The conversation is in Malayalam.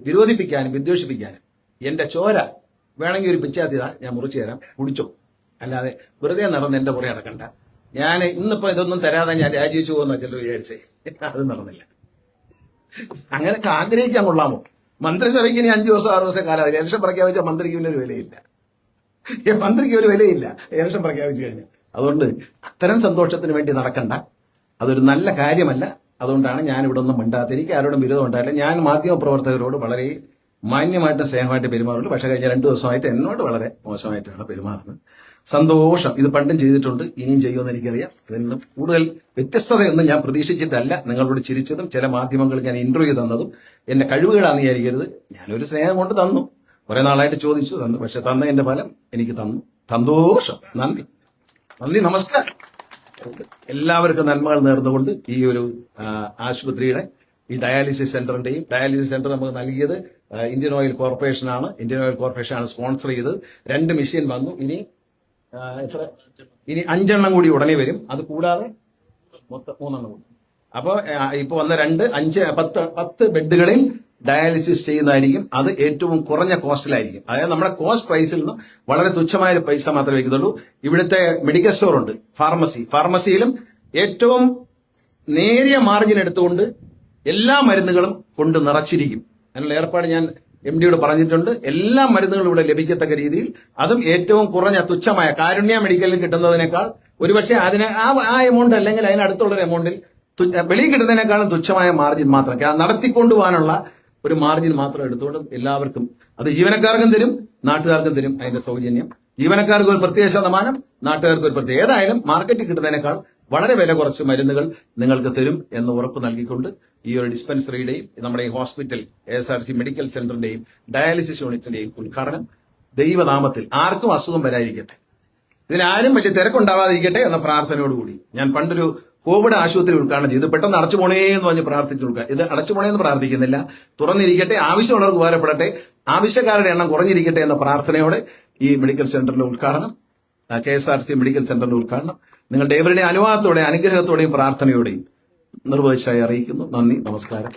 വിരോധിപ്പിക്കാനും വിദ്വേഷിപ്പിക്കാനും എന്റെ ചോര വേണമെങ്കിൽ ഒരു പിച്ചാത്തിത ഞാൻ മുറിച്ചു തരാം, കുടിച്ചോ. അല്ലാതെ വെറുതെ നടന്ന് എന്റെ പുറകെ നടക്കണ്ട. ഞാൻ ഇന്നിപ്പോ ഇതൊന്നും തരാതെ ഞാൻ രാജിവെച്ചു പോകുന്ന ചിലർ വിചാരിച്ചേ, അത് നടന്നില്ല. അങ്ങനെയൊക്കെ ആഗ്രഹിക്കാൻ കൊള്ളാമോ? മന്ത്രിസഭയ്ക്ക് ഇനി 5 ദിവസം 6 ദിവസം കാലം ഇലക്ഷൻ പ്രഖ്യാപിച്ച മന്ത്രിക്ക് പിന്നെ ഒരു വിലയില്ല. മന്ത്രിക്ക് ഒരു വിലയില്ല ഇലക്ഷൻ പ്രഖ്യാപിച്ചു കഴിഞ്ഞു. അതുകൊണ്ട് അത്തരം സന്തോഷത്തിന് വേണ്ടി നടക്കണ്ട, അതൊരു നല്ല കാര്യമല്ല. അതുകൊണ്ടാണ് ഞാൻ ഇവിടെ ഒന്നും മിണ്ടാത്ത. എനിക്ക് ആരോടും വിരോധം ഉണ്ടായില്ല. ഞാൻ മാധ്യമപ്രവർത്തകരോട് വളരെ മാന്യമായിട്ട് സ്നേഹമായിട്ട് പെരുമാറുള്ളൂ. പക്ഷെ കഴിഞ്ഞ 2 ദിവസമായിട്ട് എന്നോട് വളരെ മോശമായിട്ടാണ് പെരുമാറുന്നത്. സന്തോഷം. ഇത് പണ്ടും ചെയ്തിട്ടുണ്ട്, ഇനിയും ചെയ്യുമെന്ന് എനിക്കറിയാം. ഇതിനും കൂടുതൽ വ്യത്യസ്തതയൊന്നും ഞാൻ പ്രതീക്ഷിച്ചിട്ടല്ല നിങ്ങളോട് ചിരിച്ചതും ചില മാധ്യമങ്ങൾ ഞാൻ ഇന്റർവ്യൂ തന്നതും എന്റെ കഴിവുകളാണെന്ന് വിചാരിക്കരുത്. ഞാനൊരു സ്നേഹം കൊണ്ട് തന്നു, കുറെ നാളായിട്ട് ചോദിച്ചു തന്നു. പക്ഷെ തന്നതിന്റെ ഫലം എനിക്ക് തന്നു. സന്തോഷം. നന്ദി, നമസ്കാരം. എല്ലാവർക്കും നന്മകൾ നേർന്നുകൊണ്ട് ഈ ഒരു ആശുപത്രിയുടെ ഈ ഡയാലിസിസ് സെന്റർ നമുക്ക് നൽകിയത് ഇന്ത്യൻ ഓയിൽ കോർപ്പറേഷനാണ്. ഇന്ത്യൻ ഓയിൽ കോർപ്പറേഷനാണ് സ്പോൺസർ ചെയ്തത്. 2 മെഷീൻ വന്നു. ഇനി 5 എണ്ണം കൂടി ഉടനെ വരും. അത് കൂടാതെ മൊത്തം 3 എണ്ണം കൂടി. അപ്പോൾ ഇപ്പൊ വന്ന 2, 5, 10 ബെഡുകളിൽ ഡയാലിസിസ് ചെയ്യുന്നതായിരിക്കും. അത് ഏറ്റവും കുറഞ്ഞ കോസ്റ്റിലായിരിക്കും. അതായത് നമ്മുടെ കോസ്റ്റ് പ്രൈസിൽ നിന്നും വളരെ തുച്ഛമായ പൈസ മാത്രമേ വയ്ക്കുന്നുള്ളൂ. ഇവിടുത്തെ മെഡിക്കൽ സ്റ്റോർ ഉണ്ട്, ഫാർമസിയിലും ഏറ്റവും നേരിയ മാർജിൻ എടുത്തുകൊണ്ട് എല്ലാ മരുന്നുകളും കൊണ്ട് നിറച്ചിരിക്കും. അതിനുള്ള ഏർപ്പാട് ഞാൻ MD-യോട് പറഞ്ഞിട്ടുണ്ട്. എല്ലാ മരുന്നുകളും ഇവിടെ ലഭിക്കത്തക്ക രീതിയിൽ, അതും ഏറ്റവും കുറഞ്ഞ തുച്ഛമായ കാരുണ്യ മെഡിക്കലിൽ കിട്ടുന്നതിനേക്കാൾ ഒരുപക്ഷെ ആ എമൗണ്ട് അല്ലെങ്കിൽ അതിനടുത്തുള്ള എമൗണ്ടിൽ വെളിയിൽ കിട്ടുന്നതിനേക്കാളും തുച്ഛമായ മാർജിൻ മാത്രം, നടത്തിക്കൊണ്ടുപോകാനുള്ള ഒരു മാർജിൻ മാത്രം എടുത്തുകൊണ്ട് എല്ലാവർക്കും, അത് ജീവനക്കാർക്കും തരും, നാട്ടുകാർക്കും തരും. അതിന്റെ സൗജന്യം ജീവനക്കാർക്ക് ഒരു പ്രത്യേക ശതമാനം, നാട്ടുകാർക്ക് ഒരു പ്രത്യേക, ഏതായാലും മാർക്കറ്റിൽ കിട്ടുന്നതിനേക്കാൾ വളരെ വില കുറച്ച് മരുന്നുകൾ നിങ്ങൾക്ക് തരും എന്ന് ഉറപ്പ് നൽകിക്കൊണ്ട് ഈ ഒരു ഡിസ്പെൻസറിയുടെയും നമ്മുടെ ഈ ഹോസ്പിറ്റൽ ASRC മെഡിക്കൽ സെന്ററിന്റെയും ഡയാലിസിസ് യൂണിറ്റിന്റെയും ഉദ്ഘാടനം ദൈവനാമത്തിൽ ആർക്കും അസുഖം വരാതിരിക്കട്ടെ, ഇതിനാരും വലിയ തിരക്കുണ്ടാവാതിരിക്കട്ടെ എന്ന പ്രാർത്ഥനയോടുകൂടി ഞാൻ പണ്ടൊരു കോവിഡ് ആശുപത്രി ഉദ്ഘാടനം ചെയ്ത് പെട്ടെന്ന് അടച്ചു പോണേ എന്ന് പറഞ്ഞ് പ്രാർത്ഥിച്ചു കൊടുക്കുക. ഇത് അടച്ചു പോണേന്ന് പ്രാർത്ഥിക്കുന്നില്ല, തുറന്നിരിക്കട്ടെ, ആവശ്യമുള്ളവർക്ക് ഉപകാരപ്പെടട്ടെ, ആവശ്യക്കാരുടെ എണ്ണം കുറഞ്ഞിരിക്കട്ടെ എന്ന പ്രാർത്ഥനയോടെ ഈ മെഡിക്കൽ സെന്ററിന്റെ ഉദ്ഘാടനം, KSRC മെഡിക്കൽ സെന്ററിന്റെ ഉദ്ഘാടനം നിങ്ങളുടെ ഏവരുടെയും അനുവാദത്തോടെ അനുഗ്രഹത്തോടെയും പ്രാർത്ഥനയോടെയും നിർവഹിച്ചായി അറിയിക്കുന്നു. നന്ദി, നമസ്കാരം.